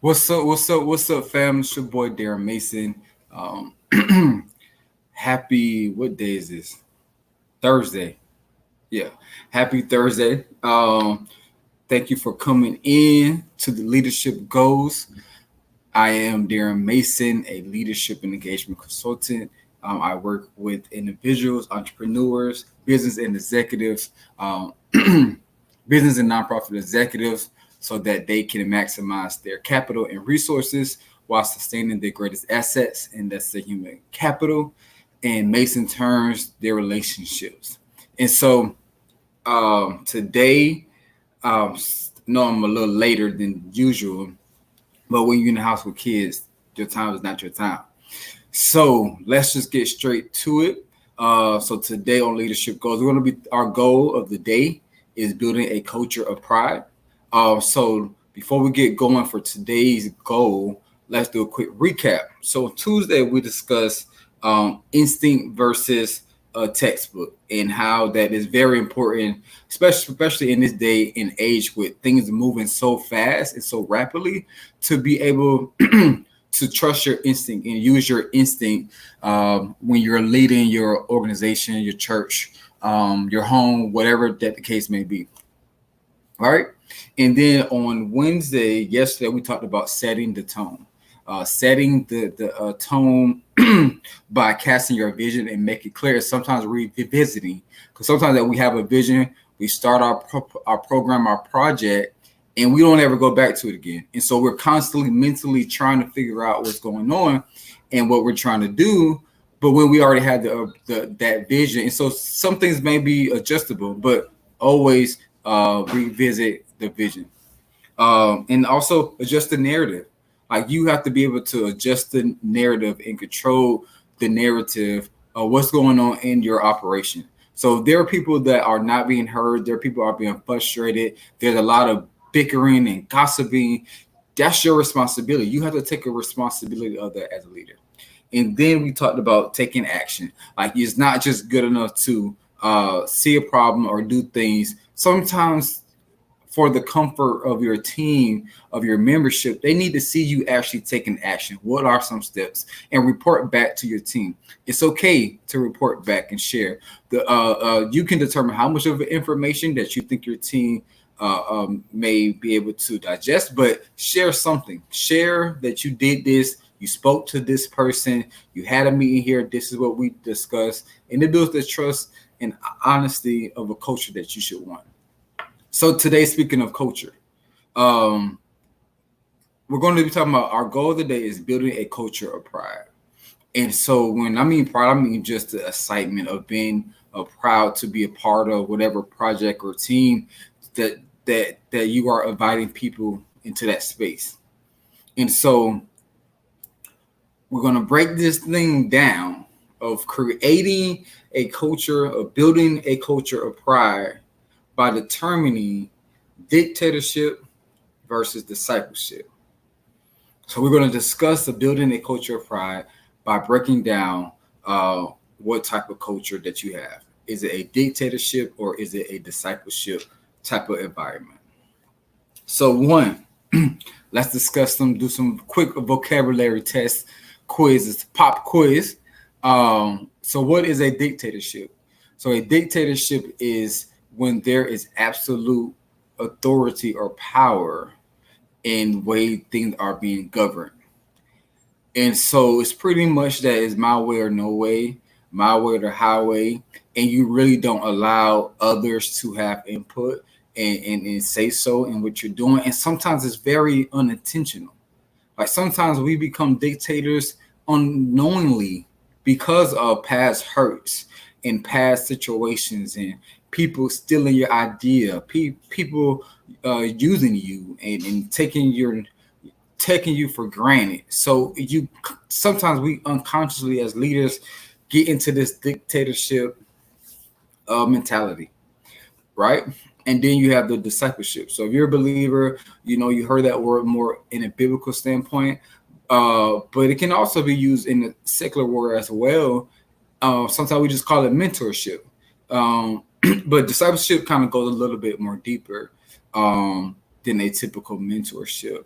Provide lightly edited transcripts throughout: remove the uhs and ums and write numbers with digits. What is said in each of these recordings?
What's up? What's up? What's up, fam? It's your boy Darren Mason. Um, happy. What day is this? Thursday. Yeah. Happy Thursday. Thank you for coming in to the Leadership Goals. I am Darren Mason, a leadership and engagement consultant. I work with individuals, entrepreneurs, business and executives, business and nonprofit executives, so that they can maximize their capital and resources while sustaining their greatest assets, and that's the human capital, and Mason terms their relationships. And so today, no, I'm a little later than usual, but when you're in the house with kids, your time is not your time. So let's just get straight to it. So today on leadership goals, we're going to be our goal of the day is building a culture of pride. So before we get going for today's goal, let's do a quick recap. So Tuesday we discussed instinct versus a textbook and how that is very important, especially in this day and age with things moving so fast and so rapidly, to be able to trust your instinct and use your instinct when you're leading your organization, your church, your home, whatever that the case may be. All right. And then on yesterday, we talked about setting the tone, setting the tone by casting your vision and make it clear. Sometimes revisiting, because sometimes that we have a vision, we start our program, our project, and we don't ever go back to it again. And so we're constantly mentally trying to figure out what's going on and what we're trying to do. But when we already had that vision, and so some things may be adjustable, but always revisit the vision, and also adjust the narrative. Like you have to be able to adjust the narrative and control the narrative of what's going on in your operation. So there are people that are not being heard. There are people that are being frustrated. There's a lot of bickering and gossiping. That's your responsibility. You have to take a responsibility of that as a leader. And then we talked about taking action. Like it's not just good enough to see a problem or do things. Sometimes for the comfort of your team, of your membership, they need to see you actually taking action. What are some steps? And report back to your team. It's okay to report back and share. You can determine how much of information that you think your team may be able to digest, but share something. Share that you did this, you spoke to this person, you had a meeting here, this is what we discussed, and it builds the trust and honesty of a culture that you should want. So today, speaking of culture, we're going to be talking about our goal of the day is building a culture of pride. And so when I mean pride, I mean just the excitement of being proud to be a part of whatever project or team that you are inviting people into that space. And so we're going to break this thing down of creating a culture, of building a culture of pride by determining dictatorship versus discipleship. So we're going to discuss the building a culture of pride by breaking down what type of culture that you have. Is it a dictatorship or is it a discipleship type of environment? So one, let's discuss do some quick vocabulary tests, quizzes, pop quiz. So what is a dictatorship? So a dictatorship is when there is absolute authority or power in way things are being governed. And so it's pretty much that is my way or no way, my way or the highway, and you really don't allow others to have input and say so in what you're doing. And sometimes it's very unintentional. Like sometimes we become dictators unknowingly because of past hurts and past situations and people stealing your idea, people using you and taking you for granted. So you sometimes we unconsciously as leaders get into this dictatorship mentality, right? And then you have the discipleship. So if you're a believer, you heard that word more in a biblical standpoint, but it can also be used in the secular world as well. Sometimes we just call it mentorship. But discipleship kind of goes a little bit more deeper than a typical mentorship.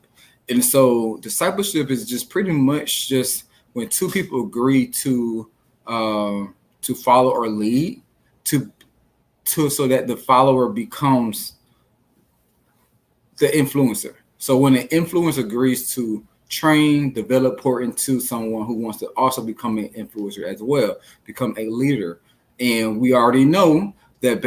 And so discipleship is just pretty much just when two people agree to follow or lead to so that the follower becomes the influencer. So when an influencer agrees to train, develop, pour into someone who wants to also become an influencer as well, become a leader. And we already know that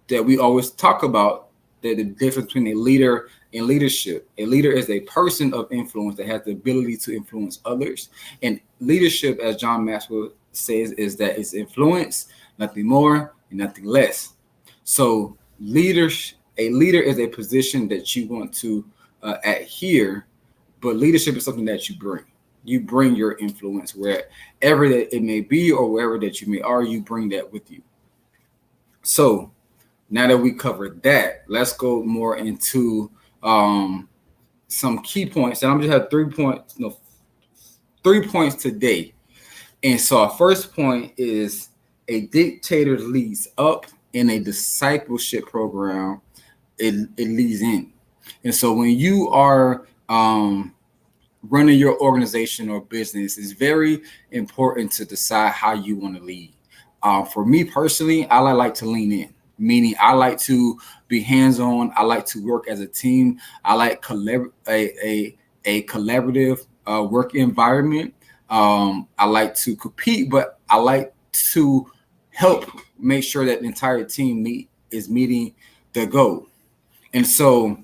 that we always talk about that the difference between a leader and leadership. A leader is a person of influence that has the ability to influence others. And leadership, as John Maxwell says, is that it's influence, nothing more and nothing less. So a leader is a position that you want to adhere, but leadership is something that you bring. You bring your influence wherever that it may be or wherever that you may are, you bring that with you. So now that we covered that, let's go more into some key points. And I'm just have 3 points, 3 points today. And so our first point is a dictator leads up, in a discipleship program it leads in. And so when you are running your organization or business, it's very important to decide how you want to lead. For me personally, I like to lean in, meaning I like to be hands-on. I like to work as a team. I like a collaborative work environment. I like to compete, but I like to help make sure that the entire team is meeting the goal. And so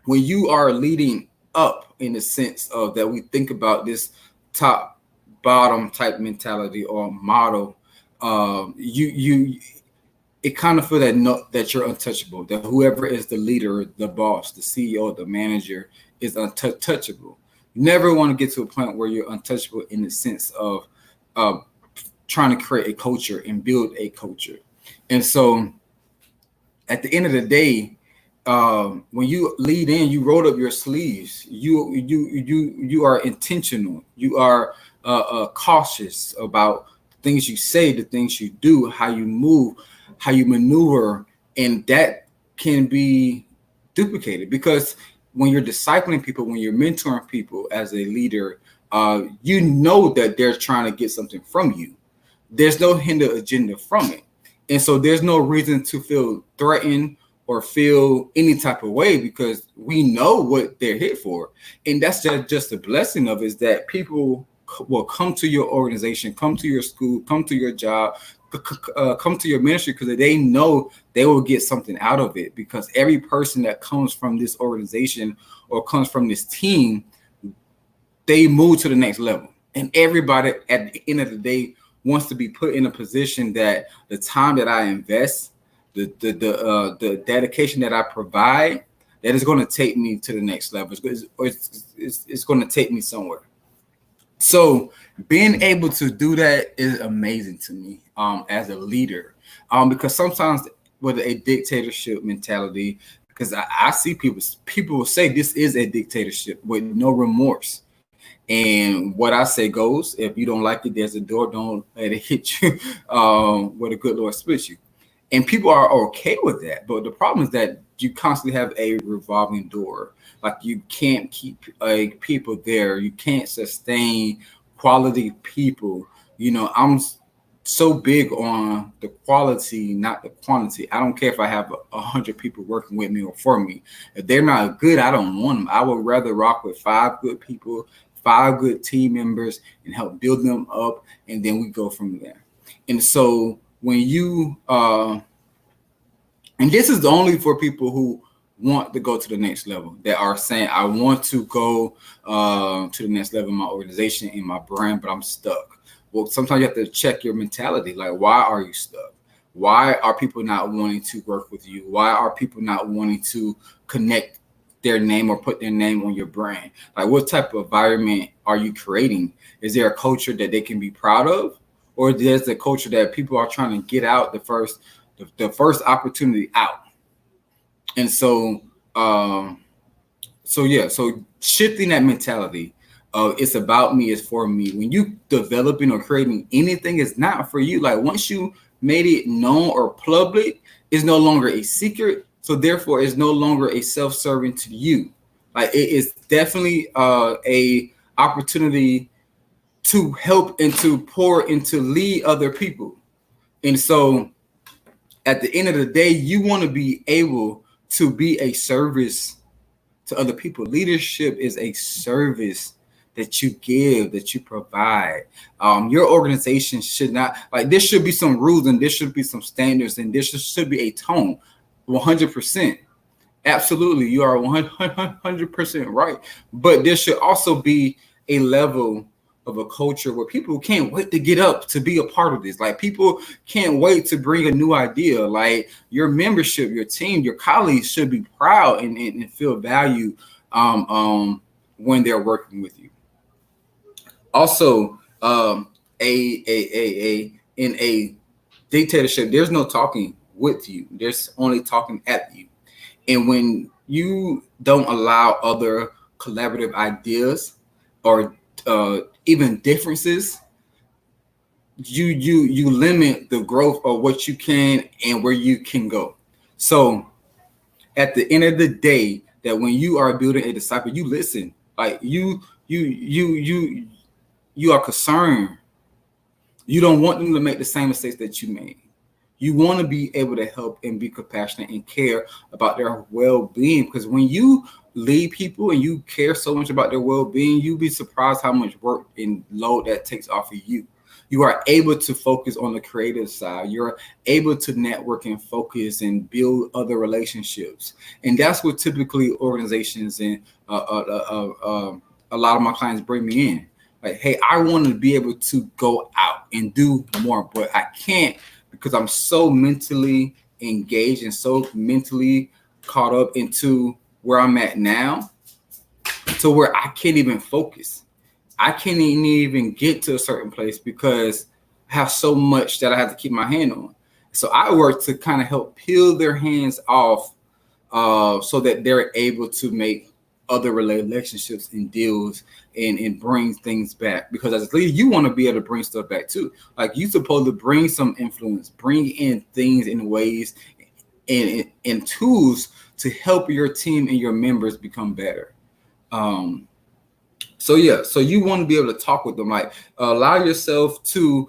when you are leading up, in the sense of that, we think about this top bottom type mentality or model, it kind of feel that you're untouchable, that whoever is the leader, the boss, the CEO, the manager is untouchable. You never want to get to a point where you're untouchable in the sense of trying to create a culture and build a culture. And so at the end of the day, when you lead in, you roll up your sleeves. You are intentional. You are cautious about things you say, the things you do, how you move, how you maneuver, and that can be duplicated because when you're discipling people, when you're mentoring people as a leader, you know that they're trying to get something from you. There's no hidden agenda from it, and so there's no reason to feel threatened or feel any type of way because we know what they're here for. And that's just the blessing of it, is that people will come to your organization, come to your school, come to your job, come to your ministry because they know they will get something out of it, because every person that comes from this organization or comes from this team, they move to the next level. And everybody at the end of the day wants to be put in a position that the time that I invest, the dedication that I provide, that is going to take me to the next level. It's going to take me somewhere. So being able to do that is amazing to me as a leader, because sometimes with a dictatorship mentality, because I see people will say this is a dictatorship with no remorse. And what I say goes. If you don't like it, there's a door. Don't let it hit you where the good Lord splits you. And people are okay with that. But the problem is that you constantly have a revolving door. Like you can't keep people there. You can't sustain quality people. You know, I'm so big on the quality, not the quantity. I don't care if I have 100 people working with me or for me. If they're not good, I don't want them. I would rather rock with 5 good people, 5 good team members, and help build them up. And then we go from there. And so when you and this is only for people who want to go to the next level, that are saying, I want to go to the next level in my organization, in my brand, but I'm stuck. Well, sometimes you have to check your mentality. Like, why are you stuck? Why are people not wanting to work with you? Why are people not wanting to connect their name or put their name on your brand? Like, what type of environment are you creating? Is there a culture that they can be proud of? Or there's a culture that people are trying to get out the first opportunity out? And so, so shifting that mentality of it's about me, it's for me. When you developing or creating anything, it's not for you. Like once you made it known or public, it's no longer a secret. So therefore, it's no longer a self-serving to you. Like it is definitely a opportunity to help and to pour and to lead other people. And so at the end of the day, you want to be able to be a service to other people. Leadership is a service that you give, that you provide. Your organization should not, like, there should be some rules and there should be some standards and there should be a tone. 100%. Absolutely. You are 100% right. But there should also be a level of a culture where people can't wait to get up to be a part of this. Like, people can't wait to bring a new idea. Like, your membership, your team, your colleagues should be proud and feel valued when they're working with you. Also, in a dictatorship, there's no talking with you. There's only talking at you. And when you don't allow other collaborative ideas or even differences, you limit the growth of what you can and where you can go. So at the end of the day, that when you are building a disciple, you listen. Like you are concerned. You don't want them to make the same mistakes that you made. You want to be able to help and be compassionate and care about their well-being. Because when you lead people and you care so much about their well-being, you'll be surprised how much work and load that takes off of you. You are able to focus on the creative side. You're able to network and focus and build other relationships. And that's what typically organizations and a lot of my clients bring me in. Like, hey, I want to be able to go out and do more, but I can't because I'm so mentally engaged and so mentally caught up into where I'm at now to where I can't even focus. I can't even get to a certain place because I have so much that I have to keep my hand on. So I work to kind of help peel their hands off so that they're able to make other relationships and deals and bring things back. Because as a leader, you want to be able to bring stuff back too. Like, you're supposed to bring some influence, bring in things in ways and tools to help your team and your members become better. So you want to be able to talk with them, like allow yourself to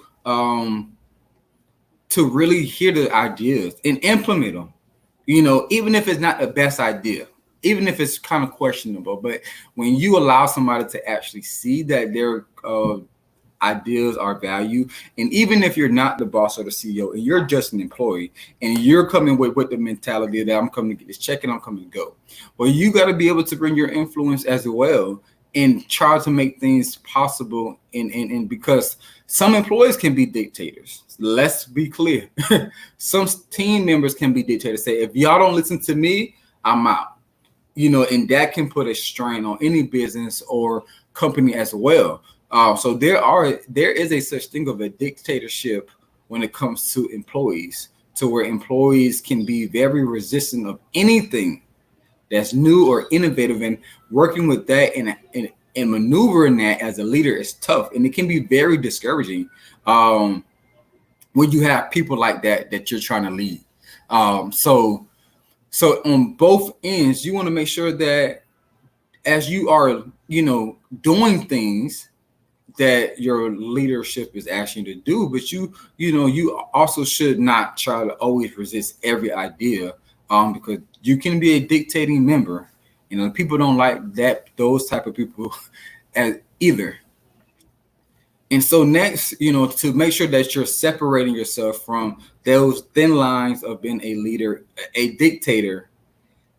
really hear the ideas and implement them. Even if it's not the best idea, even if it's kind of questionable, but when you allow somebody to actually see that their ideas are valued, and even if you're not the boss or the CEO and you're just an employee and you're coming with the mentality that I'm coming to get this check and I'm coming to go, well, you got to be able to bring your influence as well and try to make things possible. And because some employees can be dictators. Let's be clear. Some team members can be dictators. Say, if y'all don't listen to me, I'm out. And that can put a strain on any business or company as well. So there is a such thing of a dictatorship when it comes to employees, to where employees can be very resistant of anything that's new or innovative, and working with that and maneuvering that as a leader is tough, and it can be very discouraging when you have people like that you're trying to lead. So on both ends, you want to make sure that as you are, doing things that your leadership is asking you to do, but you also should not try to always resist every idea, because you can be a dictating member. People don't like those type of people as either. And so next, to make sure that you're separating yourself from those thin lines of being a leader, a dictator,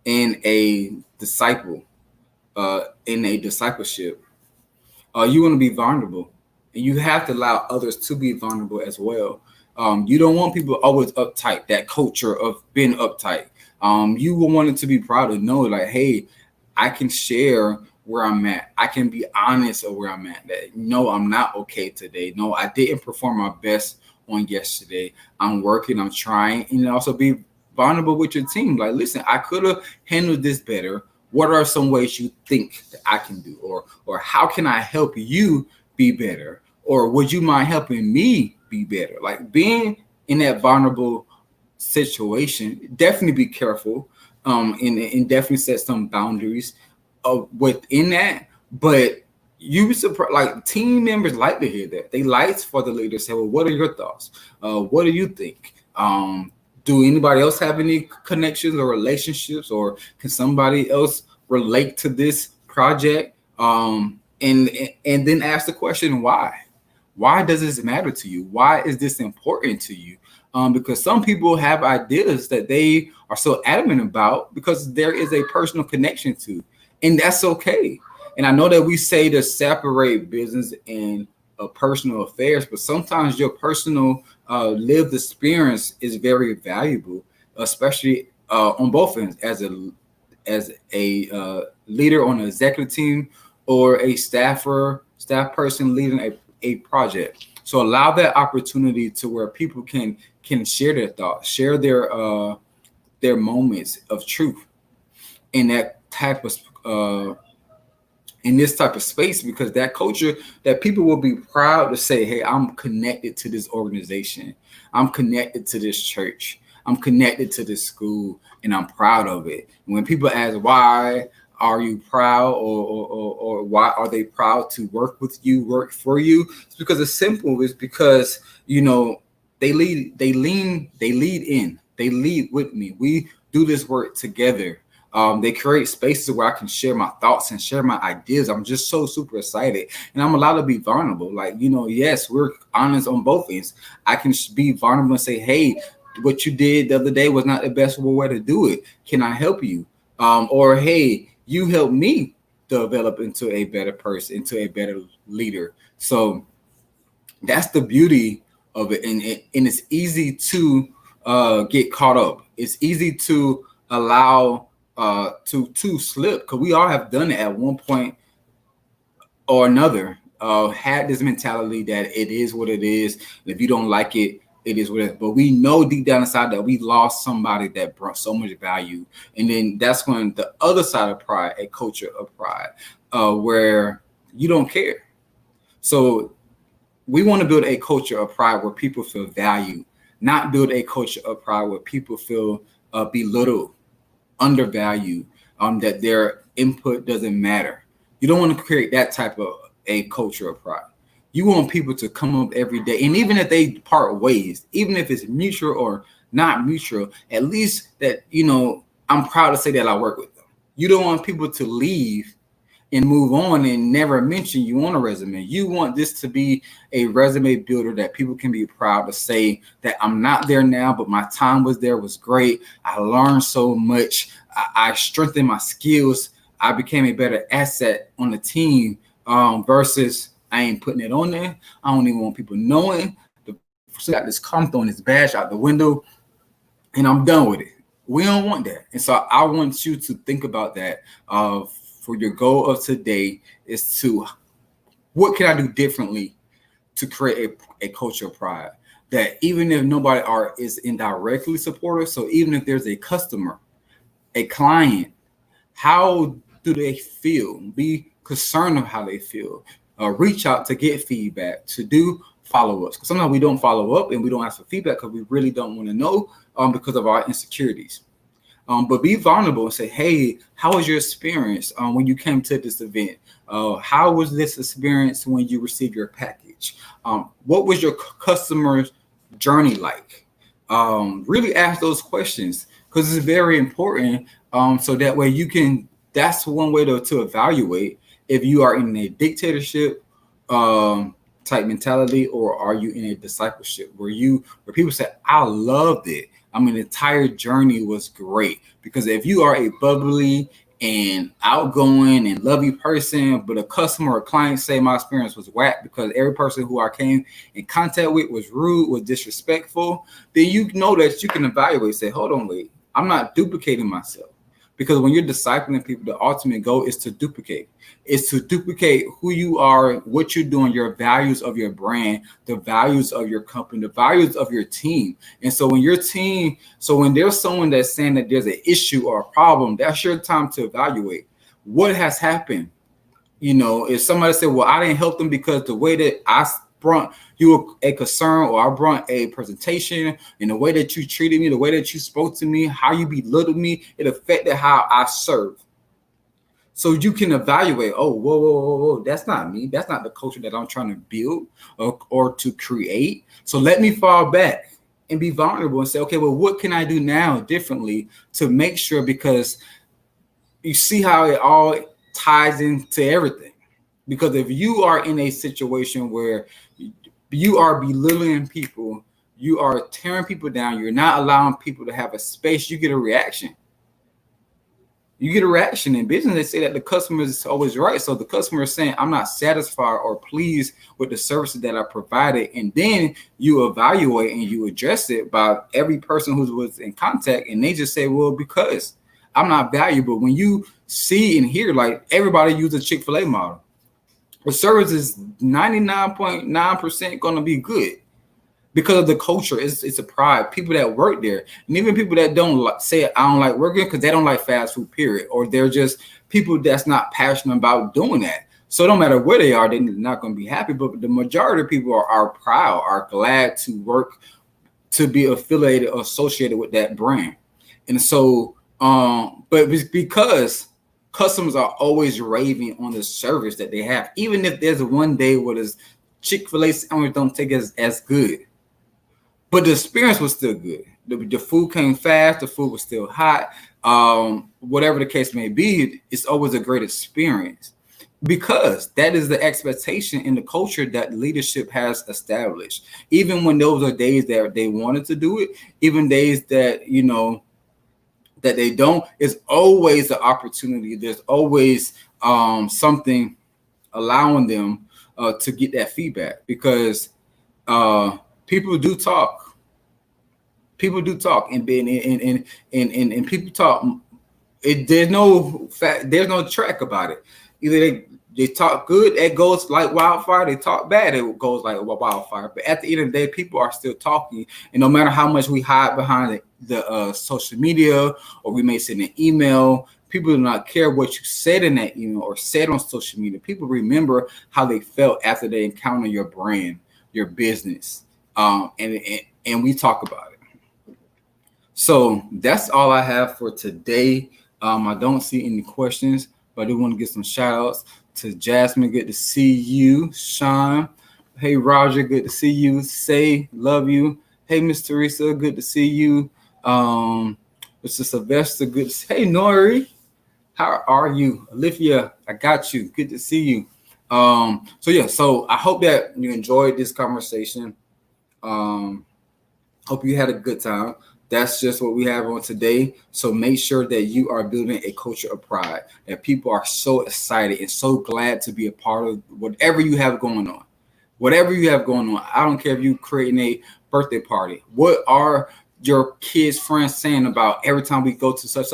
and a disciple, in a discipleship, you want to be vulnerable, and you have to allow others to be vulnerable as well. You don't want people always uptight, that culture of being uptight. You will want it to be proud to know, like, hey, I can share where I'm at. I can be honest of where I'm at. That no, I'm not okay today. No, I didn't perform my best on yesterday. I'm working, I'm trying, and also be vulnerable with your team. Like, listen, I could have handled this better. What are some ways you think that I can do? Or how can I help you be better? Or would you mind helping me be better? Like, being in that vulnerable situation, definitely be careful, and definitely set some boundaries. within that, but you be surprised. Like team members like to hear that. They like for the leader to say, "Well, what are your thoughts? What do you think? Do anybody else have any connections or relationships, or can somebody else relate to this project?" And then ask the question, why? Why does this matter to you? Why is this important to you? Because some people have ideas that they are so adamant about because there is a personal connection to, and that's okay. And I know that we say to separate business and personal affairs, but sometimes your personal lived experience is very valuable, especially on both ends, as a leader on an executive team or a staff person leading a project. So allow that opportunity to where people can share their thoughts, share their moments of truth in that type of in this type of space, because that culture that people will be proud to say, "Hey, I'm connected to this organization. I'm connected to this church. I'm connected to this school, and I'm proud of it." And when people ask, "Why are you proud?" or "Why are they proud to work with you, work for you?" It's because it's simple. It's because, they lead in, they lead with me. We do this work together. They create spaces where I can share my thoughts and share my ideas. I'm just so super excited, and I'm allowed to be vulnerable. Like, yes, we're honest on both ends. I can be vulnerable and say, "Hey, what you did the other day was not the best way to do it. Can I help you?" Or, "Hey, you helped me develop into a better person, into a better leader." So that's the beauty of it, and it's easy to get caught up. It's easy to allow to slip, because we all have done it at one point or another. Had this mentality that it is what it is. If you don't like it, it is what it is. But we know deep down inside that we lost somebody that brought so much value. And then that's when the other side of pride, a culture of pride, where you don't care. So we want to build a culture of pride where people feel valued, not build a culture of pride where people feel belittled, undervalued, that their input doesn't matter. You don't want to create that type of a culture of pride. You want people to come up every day, and even if they part ways, even if it's mutual or not mutual, at least that, I'm proud to say that I work with them. You don't want people to leave and move on and never mention you on a resume. You want this to be a resume builder that people can be proud to say that I'm not there now, but my time was there, was great. I learned so much. I strengthened my skills. I became a better asset on the team, versus I ain't putting it on there. I don't even want people knowing. The person got this come throwing his badge out the window, and I'm done with it. We don't want that. And so I want you to think about that. For your goal of today is to, what can I do differently to create a culture of pride? That even if nobody is indirectly supportive, so even if there's a customer, a client, how do they feel? Be concerned of how they feel. Reach out to get feedback, to do follow-ups. Because sometimes we don't follow up and we don't ask for feedback because we really don't want to know, because of our insecurities. But be vulnerable and say, "Hey, how was your experience when you came to this event? How was this experience when you received your package? What was your customer's journey like?" Really ask those questions, because it's very important. So that way that's one way to evaluate if you are in a dictatorship type mentality, or are you in a discipleship where people say, "I loved it. I mean, the entire journey was great." Because if you are a bubbly and outgoing and lovely person, but a customer or client say my experience was whack because every person who I came in contact with was rude, was disrespectful, then you know that you can evaluate, say, "Hold on, wait, I'm not duplicating myself." Because when you're discipling people, the ultimate goal is to duplicate. It's to duplicate who you are, what you're doing, your values of your brand, the values of your company, the values of your team. And so when there's someone that's saying that there's an issue or a problem, that's your time to evaluate what has happened. If somebody said, "Well, I didn't help them because the way that I brought you a concern, or I brought a presentation, and the way that you treated me, the way that you spoke to me, how you belittled me, it affected how I serve." So you can evaluate, oh, whoa, that's not me. That's not the culture that I'm trying to build or to create. So let me fall back and be vulnerable and say, okay, well, what can I do now differently to make sure, because you see how it all ties into everything. Because if you are in a situation where you are belittling people, you are tearing people down, you're not allowing people to have a space, you get a reaction. You get a reaction in business. They say that the customer is always right. So the customer is saying, I'm not satisfied or pleased with the services that I provided. And then you evaluate and you address it by every person who was in contact. And they just say, well, because I'm not valuable. When you see and hear, like, everybody use a Chick-fil-A model, the service is 99.9% going to be good. Because of the culture, it's a pride. People that work there, and even people that don't say I don't like working because they don't like fast food, period, or they're just people that's not passionate about doing that. So no matter where they are, they're not going to be happy. But the majority of people are proud, are glad to work, to be affiliated or associated with that brand. And so, but it's because customers are always raving on the service that they have, even if there's one day where this Chick-fil-A sandwich don't take as good. But the experience was still good. The food came fast. The food was still hot. Whatever the case may be, it's always a great experience because that is the expectation in the culture that leadership has established. Even when those are days that they wanted to do it, even days that, that they don't, it's always an opportunity. There's always something allowing them to get that feedback because people do talk. People do talk, and people talk. There's no fact. There's no track about it. Either they talk good, it goes like wildfire. They talk bad, it goes like wildfire. But at the end of the day, people are still talking, and no matter how much we hide behind the social media, or we may send an email, people do not care what you said in that email or said on social media. People remember how they felt after they encounter your brand, your business, and we talk about it. So that's all I have for today. I don't see any questions, but I do want to get some shout outs to Jasmine. Good to see you. Sean. Hey, Roger. Good to see you. Say, love you. Hey, Miss Teresa. Good to see you. Mr. Sylvester. Good to see. Hey, Nori. How are you? Olivia, I got you. Good to see you. So I hope that you enjoyed this conversation. Hope you had a good time. That's just what we have on today. So make sure that you are building a culture of pride, that people are so excited and so glad to be a part of whatever you have going on. Whatever you have going on. I don't care if you creating a birthday party. What are your kids' friends saying about every time we go to such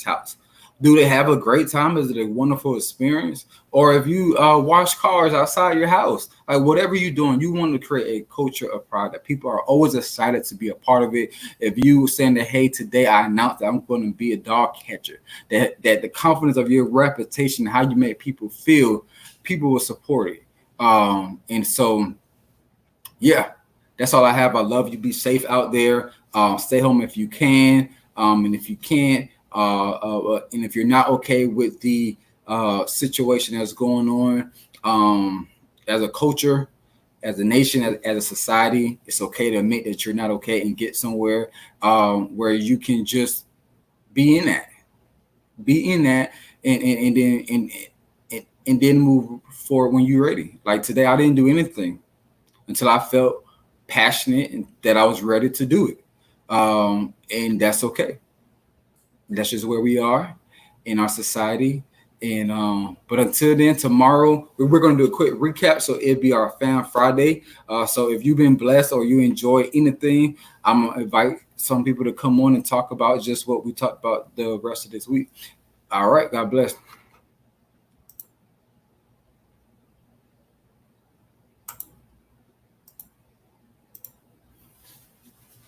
house? Do they have a great time? Is it a wonderful experience? Or if you wash cars outside your house, like whatever you're doing, you want to create a culture of pride that people are always excited to be a part of it. If you saying that, hey, today I announced that I'm going to be a dog catcher, that the confidence of your reputation, how you make people feel, people will support it. And so, yeah, that's all I have. I love you. Be safe out there. Stay home if you can. And if you can't, and if you're not okay with the situation that's going on as a culture, as a nation, as a society, it's okay to admit that you're not okay and get somewhere where you can just be in that, and then move forward when you're ready. Like today, I didn't do anything until I felt passionate and that I was ready to do it, and that's okay. That's just where we are in our society. And but until then, tomorrow we're going to do a quick recap. So it'll be our Fan Friday. So if you've been blessed or you enjoy anything, I'm going to invite some people to come on and talk about just what we talked about the rest of this week. All right. God bless.